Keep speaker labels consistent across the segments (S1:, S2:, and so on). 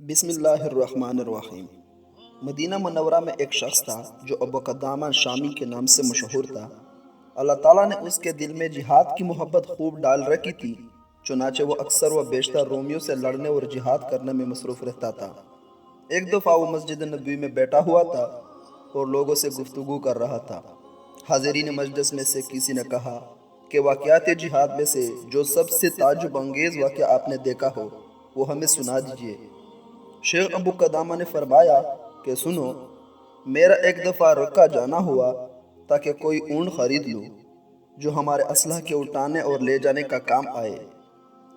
S1: بسم اللہ الرحمن الرحیم۔ مدینہ منورہ میں ایک شخص تھا جو ابو قدامہ شامی کے نام سے مشہور تھا۔ اللہ تعالیٰ نے اس کے دل میں جہاد کی محبت خوب ڈال رکھی تھی، چنانچہ وہ اکثر و بیشتر رومیوں سے لڑنے اور جہاد کرنے میں مصروف رہتا تھا۔ ایک دفعہ وہ مسجد نبوی میں بیٹھا ہوا تھا اور لوگوں سے گفتگو کر رہا تھا۔ حاضرین مجلس میں سے کسی نے کہا کہ واقعات جہاد میں سے جو سب سے تعجب انگیز واقعہ آپ نے دیکھا ہو وہ ہمیں سنا دیجیے۔ شیخ ابو قدامہ نے فرمایا کہ سنو، میرا ایک دفعہ رکہ جانا ہوا تاکہ کوئی اونٹ خرید لوں جو ہمارے اسلحہ کے اٹھانے اور لے جانے کا کام آئے۔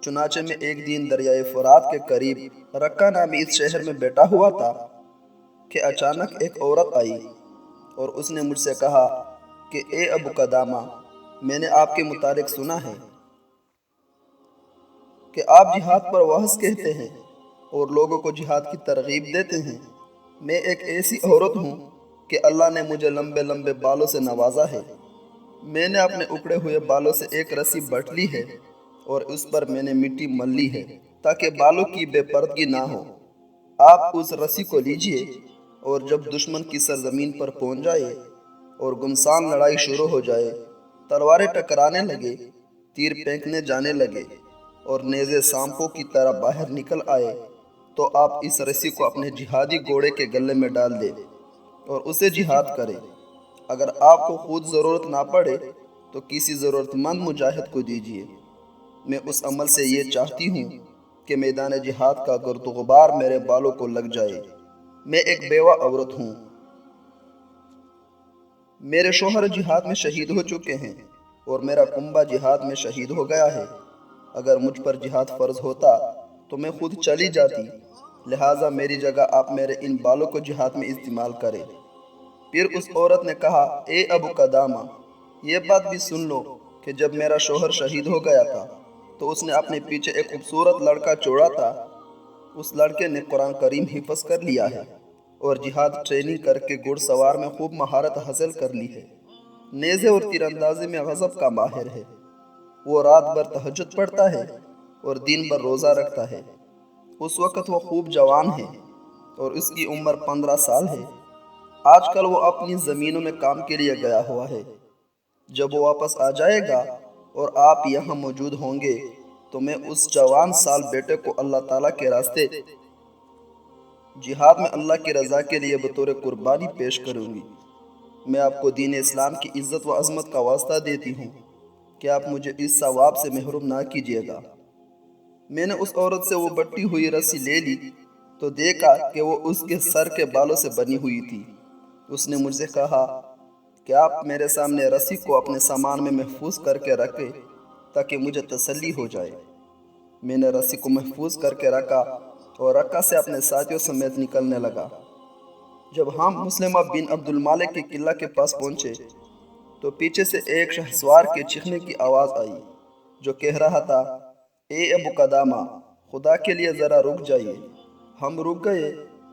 S1: چنانچہ میں ایک دن دریائے فرات کے قریب رکہ نامی اس شہر میں بیٹھا ہوا تھا کہ اچانک ایک عورت آئی اور اس نے مجھ سے کہا کہ اے ابو قدامہ، میں نے آپ کے متعلق سنا ہے کہ آپ جہاد پر وعظ کہتے ہیں اور لوگوں کو جہاد کی ترغیب دیتے ہیں۔ میں ایک ایسی عورت ہوں کہ اللہ نے مجھے لمبے لمبے بالوں سے نوازا ہے۔ میں نے اپنے اکڑے ہوئے بالوں سے ایک رسی بٹ لی ہے اور اس پر میں نے مٹی مل لی ہے تاکہ بالوں کی بے پردگی نہ ہو۔ آپ اس رسی کو لیجئے اور جب دشمن کی سرزمین پر پہنچ جائے اور گمسان لڑائی شروع ہو جائے، تلواریں ٹکرانے لگے، تیر پھینکنے جانے لگے اور نیزے سانپوں کی طرح باہر نکل آئے، تو آپ اس رسی کو اپنے جہادی گھوڑے کے گلے میں ڈال دیں اور اسے جہاد کریں۔ اگر آپ کو خود ضرورت نہ پڑے تو کسی ضرورت مند مجاہد کو دیجیے۔ میں اس عمل سے یہ چاہتی ہوں کہ میدان جہاد کا گرد و غبار میرے بالوں کو لگ جائے۔ میں ایک بیوہ عورت ہوں، میرے شوہر جہاد میں شہید ہو چکے ہیں اور میرا کنبہ جہاد میں شہید ہو گیا ہے۔ اگر مجھ پر جہاد فرض ہوتا تو میں خود چلی جاتی، لہٰذا میری جگہ آپ میرے ان بالوں کو جہاد میں استعمال کریں۔ پھر اس عورت نے کہا، اے ابو قدامہ، یہ بات بھی سن لو کہ جب میرا شوہر شہید ہو گیا تھا تو اس نے اپنے پیچھے ایک خوبصورت لڑکا چھوڑا تھا۔ اس لڑکے نے قرآن کریم حفظ کر لیا ہے اور جہاد ٹریننگ کر کے گھڑ سوار میں خوب مہارت حاصل کر لی ہے۔ نیزے اور تیر اندازی میں غضب کا ماہر ہے۔ وہ رات بھر تہجد پڑھتا ہے اور دن بھر روزہ رکھتا ہے۔ اس وقت وہ خوب جوان ہے اور اس کی عمر 15 سال ہے۔ آج کل وہ اپنی زمینوں میں کام کے لیے گیا ہوا ہے۔ جب وہ واپس آ جائے گا اور آپ یہاں موجود ہوں گے تو میں اس جوان سال بیٹے کو اللہ تعالیٰ کے راستے جہاد میں اللہ کی رضا کے لیے بطور قربانی پیش کروں گی۔ میں آپ کو دین اسلام کی عزت و عظمت کا واسطہ دیتی ہوں کہ آپ مجھے اس ثواب سے محروم نہ کیجیے گا۔ میں نے اس عورت سے وہ بٹی ہوئی رسی لے لی تو دیکھا کہ وہ اس کے سر کے بالوں سے بنی ہوئی تھی۔ اس نے مجھ سے کہا کہ آپ میرے سامنے رسی کو اپنے سامان میں محفوظ کر کے رکھیں تاکہ مجھے تسلی ہو جائے۔ میں نے رسی کو محفوظ کر کے رکھا اور رکہ سے اپنے ساتھیوں سمیت نکلنے لگا۔ جب ہم مسلمہ بن عبد المالک کے قلعہ کے پاس پہنچے تو پیچھے سے ایک شہسوار کے چیخنے کی آواز آئی جو کہہ رہا تھا، اے ابو قدامہ، خدا کے لیے ذرا رک جائیے۔ ہم رک گئے۔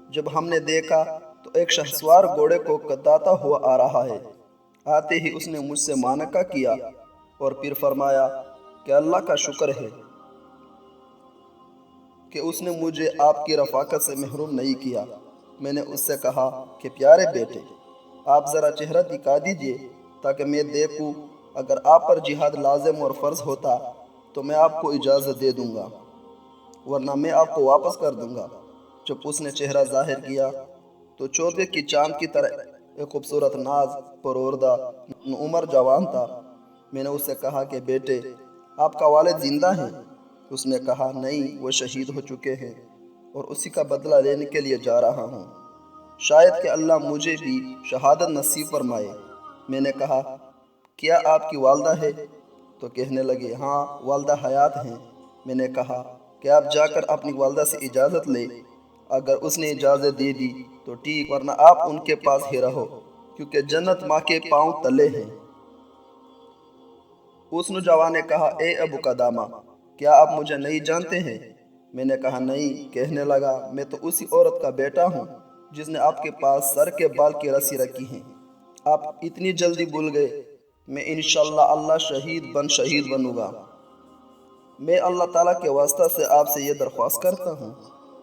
S1: جب ہم نے دیکھا تو ایک شہسوار گھوڑے کو کتاتا ہوا آ رہا ہے۔ آتے ہی اس نے مجھ سے معانقہ کیا اور پھر فرمایا کہ اللہ کا شکر ہے کہ اس نے مجھے آپ کی رفاقت سے محروم نہیں کیا۔ میں نے اس سے کہا کہ پیارے بیٹے، آپ ذرا چہرہ دکھا دیجئے تاکہ میں دیکھوں، اگر آپ پر جہاد لازم اور فرض ہوتا تو میں آپ کو اجازت دے دوں گا، ورنہ میں آپ کو واپس کر دوں گا۔ جب اس نے چہرہ ظاہر کیا تو چودھویں کی چاند کی طرح ایک خوبصورت ناز پروردہ نوعمر جوان تھا۔ میں نے اس سے کہا کہ بیٹے، آپ کا والد زندہ ہیں؟ اس نے کہا نہیں، وہ شہید ہو چکے ہیں اور اسی کا بدلہ لینے کے لیے جا رہا ہوں۔ شاید کہ اللہ مجھے بھی شہادت نصیب فرمائے۔ میں نے کہا کیا آپ کی والدہ ہے؟ تو کہنے لگے ہاں، والدہ حیات ہیں۔ میں نے کہا کہ آپ جا کر اپنی والدہ سے اجازت لیں، اگر اس نے اجازت دے دی تو ٹھیک، ورنہ آپ ان کے پاس ہی رہو کیونکہ جنت ماں کے پاؤں تلے ہیں۔ اس نوجوان نے کہا اے ابو قدامہ، کیا آپ مجھے نہیں جانتے ہیں؟ میں نے کہا نہیں۔ کہنے لگا میں تو اسی عورت کا بیٹا ہوں جس نے آپ کے پاس سر کے بال کی رسی رکھی ہیں۔ آپ اتنی جلدی بھول گئے۔ میں انشاءاللہ اللہ شہید بنوں گا۔ میں اللہ تعالیٰ کے واسطہ سے آپ سے یہ درخواست کرتا ہوں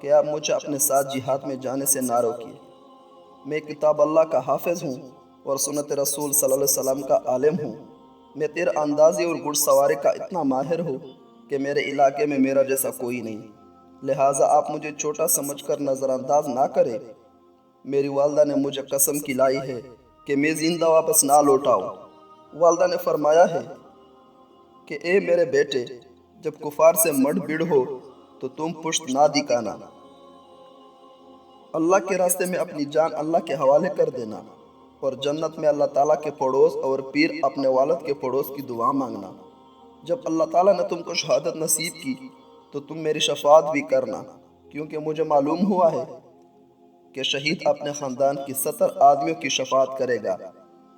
S1: کہ آپ مجھے اپنے ساتھ جہاد میں جانے سے نہ روکیے۔ میں کتاب اللہ کا حافظ ہوں اور سنت رسول صلی اللہ علیہ وسلم کا عالم ہوں۔ میں تیر اندازی اور گھڑ سواری کا اتنا ماہر ہوں کہ میرے علاقے میں میرا جیسا کوئی نہیں، لہٰذا آپ مجھے چھوٹا سمجھ کر نظر انداز نہ کریں۔ میری والدہ نے مجھے قسم کھلائی ہے کہ میں زندہ واپس نہ لوٹاؤں۔ والدہ نے فرمایا ہے کہ اے میرے بیٹے، جب کفار سے مڑ بھڑ ہو تو تم پشت نہ دکھانا، اللہ کے راستے میں اپنی جان اللہ کے حوالے کر دینا، اور جنت میں اللہ تعالیٰ کے پڑوس اور پیر اپنے والد کے پڑوس کی دعا مانگنا۔ جب اللہ تعالیٰ نے تم کو شہادت نصیب کی تو تم میری شفاعت بھی کرنا، کیونکہ مجھے معلوم ہوا ہے کہ شہید اپنے خاندان کی 70 آدمیوں کی شفاعت کرے گا۔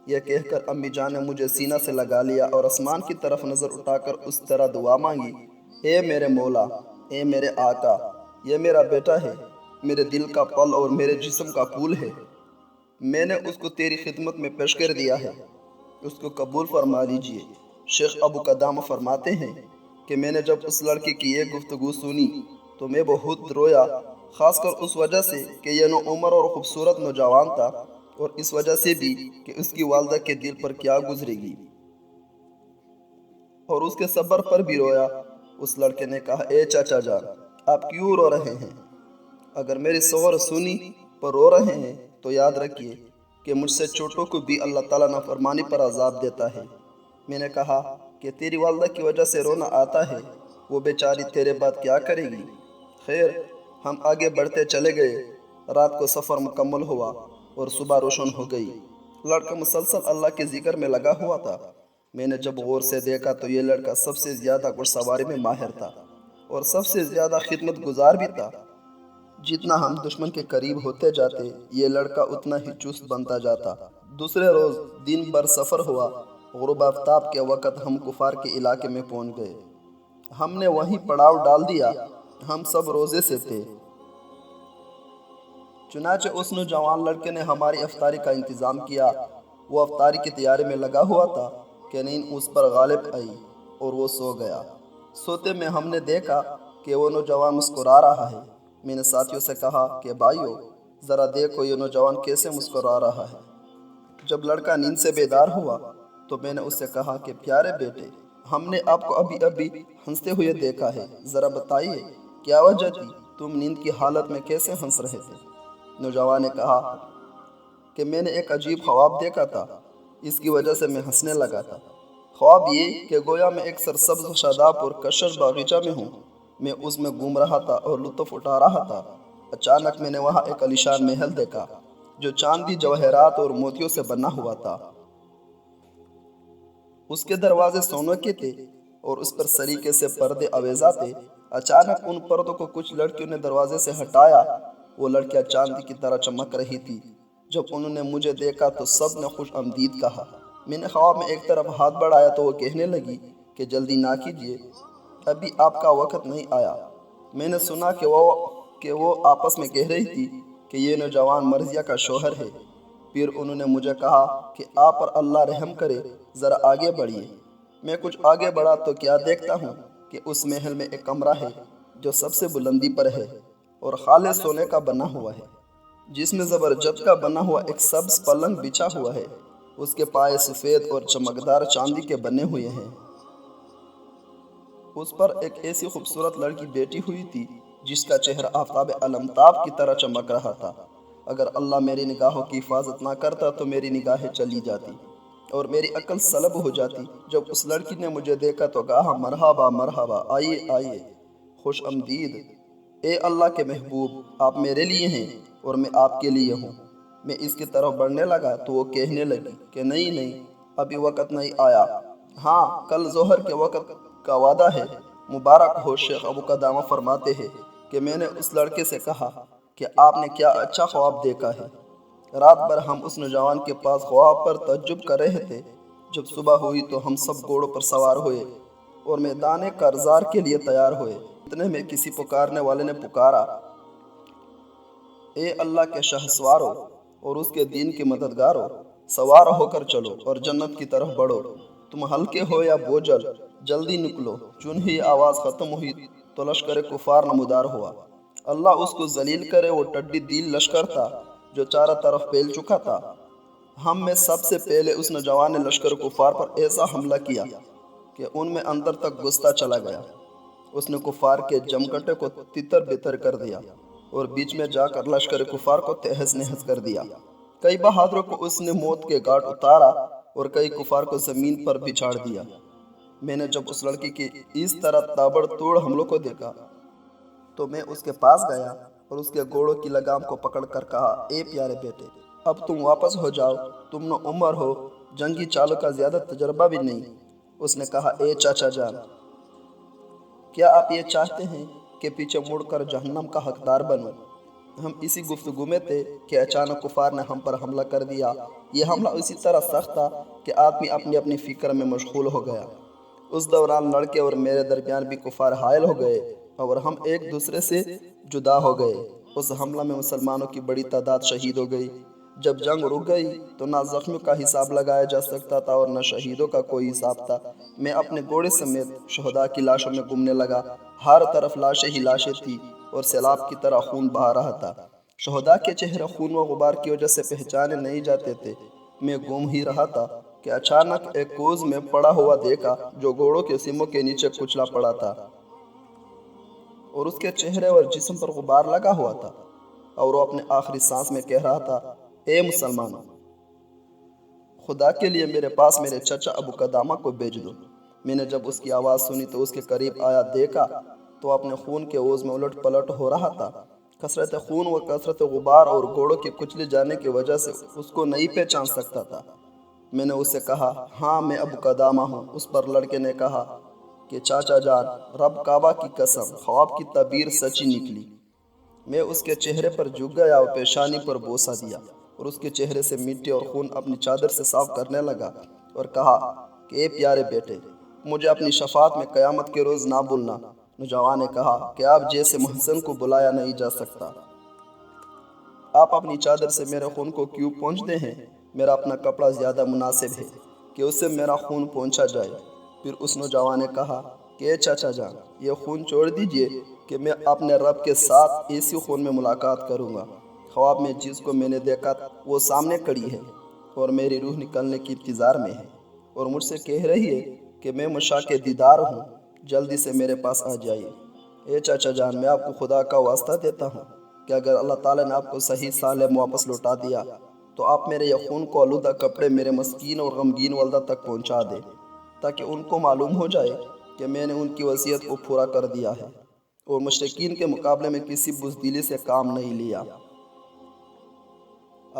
S1: یہ کہہ کر امی جان نے مجھے سینہ سے لگا لیا اور آسمان کی طرف نظر اٹھا کر اس طرح دعا مانگی، اے میرے مولا، اے میرے آقا، یہ میرا بیٹا ہے، میرے دل کا پل اور میرے جسم کا پھول ہے۔ میں نے اس کو تیری خدمت میں پیش کر دیا ہے، اس کو قبول فرما لیجئے۔ شیخ ابو قدامہ فرماتے ہیں کہ میں نے جب اس لڑکی کی یہ گفتگو سنی تو میں بہت رویا، خاص کر اس وجہ سے کہ یہ نوعمر اور خوبصورت نوجوان تھا، اور اس وجہ سے بھی کہ اس کی والدہ کے دل پر کیا گزرے گی، اور اس کے صبر پر بھی رویا۔ اس لڑکے نے کہا، اے چاچا جان، آپ کیوں رو رہے ہیں؟ اگر میری صغر سنی پر رو رہے ہیں تو یاد رکھیے کہ مجھ سے چھوٹوں کو بھی اللہ تعالیٰ نافرمانی پر عذاب دیتا ہے۔ میں نے کہا کہ تیری والدہ کی وجہ سے رونا آتا ہے، وہ بیچاری تیرے بعد کیا کرے گی؟ خیر، ہم آگے بڑھتے چلے گئے۔ رات کو سفر مکمل ہوا اور صبح روشن ہو گئی۔ لڑکا مسلسل اللہ کے ذکر میں لگا ہوا تھا۔ میں نے جب غور سے دیکھا تو یہ لڑکا سب سے زیادہ گھڑ سواری میں ماہر تھا اور سب سے زیادہ خدمت گزار بھی تھا۔ جتنا ہم دشمن کے قریب ہوتے جاتے، یہ لڑکا اتنا ہی چست بنتا جاتا۔ دوسرے روز دن بھر سفر ہوا۔ غروب آفتاب کے وقت ہم کفار کے علاقے میں پہنچ گئے۔ ہم نے وہیں پڑاؤ ڈال دیا۔ ہم سب روزے سے تھے، چنانچہ اس نوجوان لڑکے نے ہماری افطاری کا انتظام کیا۔ وہ افطاری کی تیاری میں لگا ہوا تھا کہ نیند اس پر غالب آئی اور وہ سو گیا۔ سوتے میں ہم نے دیکھا کہ وہ نوجوان مسکرا رہا ہے۔ میں نے ساتھیوں سے کہا کہ بھائیو، ذرا دیکھو یہ نوجوان کیسے مسکرا رہا ہے۔ جب لڑکا نیند سے بیدار ہوا تو میں نے اس سے کہا کہ پیارے بیٹے، ہم نے آپ کو ابھی ہنستے ہوئے دیکھا ہے، ذرا بتائیے کیا وجہ تھی؟ تم نیند کی حالت میں کیسے ہنس رہے تھے؟ نوجوان نے کہا کہ میں نے ایک عجیب خواب دیکھا تھا، اس کی وجہ سے میں ہنسنے لگا تھا۔ خواب یہ کہ گویا میں ایک سرسبز و شاداب اور کشش باغیچہ میں ہوں۔ میں اس میں گھوم رہا تھا اور لطف اٹھا رہا تھا۔ اچانک میں نے وہاں ایک عالیشان محل دیکھا جو چاندی، جواہرات اور موتیوں سے بنا ہوا تھا۔ اس کے دروازے سونے کے تھے اور اس پر سلیقے سے پردے آویزاں تھے۔ اچانک ان پردوں کو کچھ لڑکیوں نے دروازے سے ہٹایا۔ وہ لڑکیاں چاندی کی طرح چمک رہی تھی۔ جب انہوں نے مجھے دیکھا تو سب نے خوش آمدید کہا۔ میں نے خواب میں ایک طرف ہاتھ بڑھایا تو وہ کہنے لگی کہ جلدی نہ کیجیے، ابھی آپ کا وقت نہیں آیا۔ میں نے سنا کہ وہ آپس میں کہہ رہی تھی کہ یہ نوجوان مرضیہ کا شوہر ہے۔ پھر انہوں نے مجھے کہا کہ آپ پر اللہ رحم کرے، ذرا آگے بڑھیے۔ میں کچھ آگے بڑھا تو کیا دیکھتا ہوں کہ اس محل میں ایک کمرہ ہے جو سب سے بلندی پر ہے اور خالص سونے کا بنا ہوا ہے، جس میں زبرجد کا بنا ہوا ایک سبز پلنگ بچھا ہوا ہے۔ اس کے پائے سفید اور چمکدار چاندی کے بنے ہوئے ہیں۔ اس پر ایک ایسی خوبصورت لڑکی بیٹھی ہوئی تھی جس کا چہرہ آفتاب علمتاب کی طرح چمک رہا تھا۔ اگر اللہ میری نگاہوں کی حفاظت نہ کرتا تو میری نگاہیں چلی جاتی اور میری عقل سلب ہو جاتی۔ جب اس لڑکی نے مجھے دیکھا تو کہا، مرحبا مرحبا، آئیے آئیے، خوش آمدید۔ اے اللہ کے محبوب، آپ میرے لیے ہیں اور میں آپ کے لیے ہوں۔ میں اس کی طرف بڑھنے لگا تو وہ کہنے لگی کہ نہیں، ابھی وقت نہیں آیا، ہاں کل ظہر کے وقت کا وعدہ ہے۔ مبارک ہو۔ شیخ ابو قدامہ فرماتے ہیں کہ میں نے اس لڑکے سے کہا کہ آپ نے کیا اچھا خواب دیکھا ہے۔ رات بھر ہم اس نوجوان کے پاس خواب پر تعجب کر رہے تھے۔ جب صبح ہوئی تو ہم سب گھوڑوں پر سوار ہوئے اور میدان کارزار کے لیے تیار ہوئے۔ اتنے میں کسی پکارنے والے نے پکارا، اے اللہ کے شہسوارو اور اس کے دین کے مددگارو، سوار ہو کر چلو اور جنت کی طرف بڑھو۔ تم ہلکے ہو یا بوجھل، جلدی نکلو۔ چون ہی آواز ختم ہوئی تو لشکر کفار نمودار ہوا۔ اللہ اس کو ذلیل کرے، وہ ٹڈی دل لشکر تھا جو چاروں طرف پھیل چکا تھا۔ ہم میں سب سے پہلے اس نوجوان نے لشکر کفار پر ایسا حملہ کیا کہ ان میں اندر تک گھستا چلا گیا۔ اس نے کفار کے جمگٹے کو تتر بتر کر دیا اور بیچ میں جا کر لشکر کفار کو تہز نہز کر دیا۔ کئی بہادروں کو اس نے موت کے گھاٹ اتارا اور کئی کفار کو زمین پر بچھاڑ دیا۔ میں نے جب اس لڑکی کی اس طرح تابڑ توڑ حملوں کو دیکھا تو میں اس کے پاس گیا اور اس کے گھوڑوں کی لگام کو پکڑ کر کہا، اے پیارے بیٹے، اب تم واپس ہو جاؤ، تم نو عمر ہو، جنگی چالوں کا زیادہ تجربہ بھی نہیں۔ اس نے کہا، اے چاچا جان، کیا آپ یہ چاہتے ہیں کہ پیچھے مڑ کر جہنم کا حقدار بنوں؟ ہم اسی گفتگو میں تھے کہ اچانک کفار نے ہم پر حملہ کر دیا۔ یہ حملہ اسی طرح سخت تھا کہ آدمی اپنی اپنی فکر میں مشغول ہو گیا۔ اس دوران لڑکے اور میرے درمیان بھی کفار حائل ہو گئے اور ہم ایک دوسرے سے جدا ہو گئے۔ اس حملہ میں مسلمانوں کی بڑی تعداد شہید ہو گئی۔ جب جنگ رک گئی تو نہ زخمیوں کا حساب لگایا جا سکتا تھا اور نہ شہیدوں کا کوئی حساب تھا۔ میں اپنے گھوڑے سمیت شہداء کی لاشوں میں گھومنے لگا۔ ہر طرف لاشیں ہی لاشیں تھیں اور سیلاب کی طرح خون بہا رہا تھا۔ شہداء کے چہرے خون و غبار کی وجہ سے پہچانے نہیں جاتے تھے۔ میں گھوم ہی رہا تھا کہ اچانک ایک کوز میں پڑا ہوا دیکھا جو گھوڑوں کے سیموں کے نیچے کچلا پڑا تھا اور اس کے چہرے اور جسم پر غبار لگا ہوا تھا اور وہ اپنے آخری سانس میں کہہ رہا تھا، اے مسلمانوں، خدا کے لیے میرے پاس میرے چچا ابو قدامہ کو بھیج دو۔ میں نے جب اس کی آواز سنی تو اس کے قریب آیا، دیکھا تو اپنے خون کے عوض میں الٹ پلٹ ہو رہا تھا۔ کثرت خون و کثرت غبار اور گھوڑوں کے کچلے جانے کی وجہ سے اس کو نہیں پہچان سکتا تھا۔ میں نے اس سے کہا، ہاں میں ابو قدامہ ہوں۔ اس پر لڑکے نے کہا کہ چاچا جان، رب کعبہ کی قسم، خواب کی تعبیر سچی نکلی۔ میں اس کے چہرے پر جھک گیا اور پیشانی پر بوسہ دیا اور اس کے چہرے سے مٹی اور خون اپنی چادر سے صاف کرنے لگا اور کہا کہ اے پیارے بیٹے، مجھے اپنی شفاعت میں قیامت کے روز نہ بھولنا۔ نوجوان نے کہا کہ آپ جیسے محسن کو بلایا نہیں جا سکتا۔ آپ اپنی چادر سے میرے خون کو کیوں پونچھتے ہیں؟ میرا اپنا کپڑا زیادہ مناسب ہے کہ اس سے میرا خون پونچھا جائے۔ پھر اس نوجوان نے کہا کہ اے چاچا جان، یہ خون چھوڑ دیجئے کہ میں اپنے رب کے ساتھ اسی خون میں ملاقات کروں گا۔ خواب میں جس کو میں نے دیکھا وہ سامنے کھڑی ہے اور میری روح نکلنے کی انتظار میں ہے اور مجھ سے کہہ رہی ہے کہ میں مشاق دیدار ہوں، جلدی سے میرے پاس آ جائیے۔ اے چاچا جان، میں آپ کو خدا کا واسطہ دیتا ہوں کہ اگر اللہ تعالیٰ نے آپ کو صحیح سالم واپس لوٹا دیا تو آپ میرے یہ خون کو آلودہ کپڑے میرے مسکین اور غمگین والدہ تک پہنچا دیں، تاکہ ان کو معلوم ہو جائے کہ میں نے ان کی وصیت کو پورا کر دیا ہے اور مشرکین کے مقابلے میں کسی بزدلی سے کام نہیں لیا۔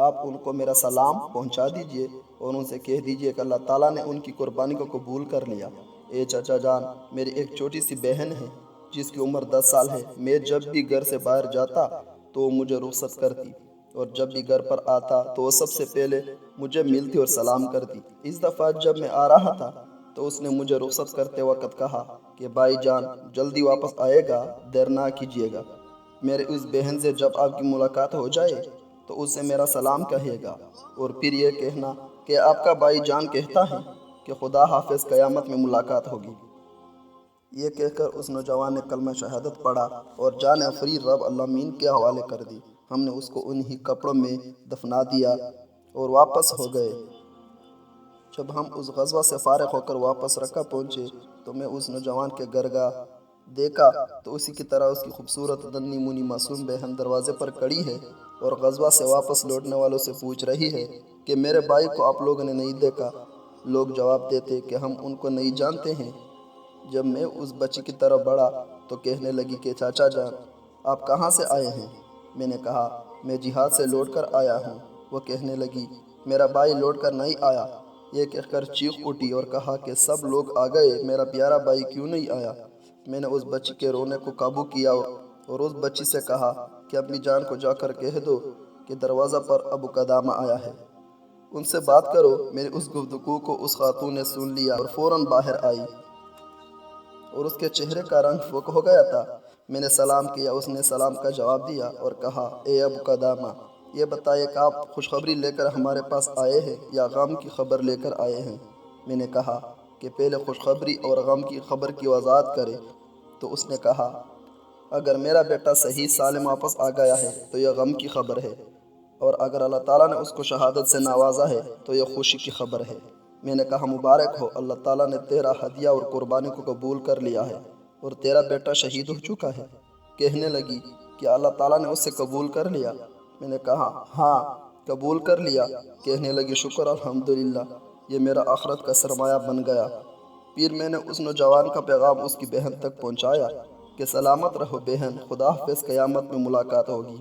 S1: آپ ان کو میرا سلام پہنچا دیجئے اور ان سے کہہ دیجئے کہ اللہ تعالیٰ نے ان کی قربانی کو قبول کر لیا۔ اے چاچا جان، میری ایک چھوٹی سی بہن ہے جس کی عمر 10 سال ہے۔ میں جب بھی گھر سے باہر جاتا تو وہ مجھے رخصت کرتی اور جب بھی گھر پر آتا تو وہ سب سے پہلے مجھے ملتی اور سلام کرتی۔ اس دفعہ جب میں آ رہا تھا تو اس نے مجھے رخصت کرتے وقت کہا کہ بھائی جان جلدی واپس آئے گا، دیر نہ کیجیے گا۔ میرے اس بہن سے جب آپ کی ملاقات ہو جائے تو اس سے میرا سلام کہے گا اور پھر یہ کہنا کہ آپ کا بھائی جان کہتا ہے کہ خدا حافظ، قیامت میں ملاقات ہوگی۔ یہ کہہ کر اس نوجوان نے کلمہ شہادت پڑھا اور جان افری رب العالمین کے حوالے کر دی۔ ہم نے اس کو انہی کپڑوں میں دفنا دیا اور واپس ہو گئے۔ جب ہم اس غزوہ سے فارغ ہو کر واپس رکہ پہنچے تو میں اس نوجوان کے گھر گیا، دیکھا تو اسی کی طرح اس کی خوبصورت ننھی منھی معصوم بہن دروازے پر کھڑی ہے اور غزوہ سے واپس لوٹنے والوں سے پوچھ رہی ہے کہ میرے بھائی کو آپ لوگوں نے نہیں دیکھا؟ لوگ جواب دیتے کہ ہم ان کو نہیں جانتے ہیں۔ جب میں اس بچی کی طرف بڑھا تو کہنے لگی کہ چاچا جان، آپ کہاں سے آئے ہیں؟ میں نے کہا میں جہاد سے لوٹ کر آیا ہوں۔ وہ کہنے لگی میرا بھائی لوٹ کر نہیں آیا۔ یہ کہہ کر چیخ اٹھی اور کہا کہ سب لوگ آ گئے، میرا پیارا بھائی کیوں نہیں آیا؟ میں نے اس بچی کے رونے کو قابو کیا اور اس بچی سے کہا کہ اپنی جان کو جا کر کہہ دو کہ دروازہ پر ابو قدامہ آیا ہے، ان سے بات کرو۔ میری اس گفتگو کو اس خاتون نے سن لیا اور فوراً باہر آئی اور اس کے چہرے کا رنگ فوق ہو گیا تھا۔ میں نے سلام کیا، اس نے سلام کا جواب دیا اور کہا اے ابو قدامہ، یہ بتائیے کہ آپ خوشخبری لے کر ہمارے پاس آئے ہیں یا غم کی خبر لے کر آئے ہیں؟ میں نے کہا کہ پہلے خوشخبری اور غم کی خبر کی وضاحت کرے۔ تو اس نے کہا اگر میرا بیٹا صحیح سالم واپس آ گیا ہے تو یہ غم کی خبر ہے، اور اگر اللہ تعالیٰ نے اس کو شہادت سے نوازا ہے تو یہ خوشی کی خبر ہے۔ میں نے کہا مبارک ہو، اللہ تعالیٰ نے تیرا ہدیہ اور قربانی کو قبول کر لیا ہے اور تیرا بیٹا شہید ہو چکا ہے۔ کہنے لگی کہ اللہ تعالیٰ نے اس سے قبول کر لیا؟ میں نے کہا ہاں قبول کر لیا۔ کہنے لگی شکر الحمدللہ، یہ میرا آخرت کا سرمایہ بن گیا۔ پھر میں نے اس نوجوان کا پیغام اس کی بہن تک پہنچایا کہ سلامت رہو بہن، خدا حافظ، قیامت میں ملاقات ہوگی۔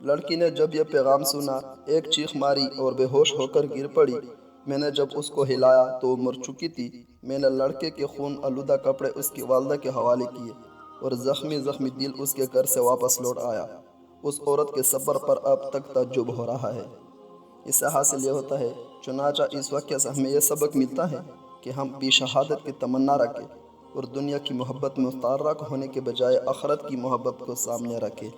S1: لڑکی نے جب یہ پیغام سنا ایک چیخ ماری اور بے ہوش ہو کر گر پڑی۔ میں نے جب اس کو ہلایا تو وہ مر چکی تھی۔ میں نے لڑکے کے خون آلودہ کپڑے اس کی والدہ کے حوالے کیے اور زخمی دل اس کے گھر سے واپس لوٹ آیا۔ اس عورت کے صبر پر اب تک تعجب ہو رہا ہے۔ اس سے حاصل یہ ہوتا ہے، چنانچہ اس واقعے سے ہمیں یہ سبق ملتا ہے کہ ہم بھی شہادت کی تمنا رکھیں اور دنیا کی محبت میں متعلق ہونے کے بجائے آخرت کی محبت کو سامنے رکھیں۔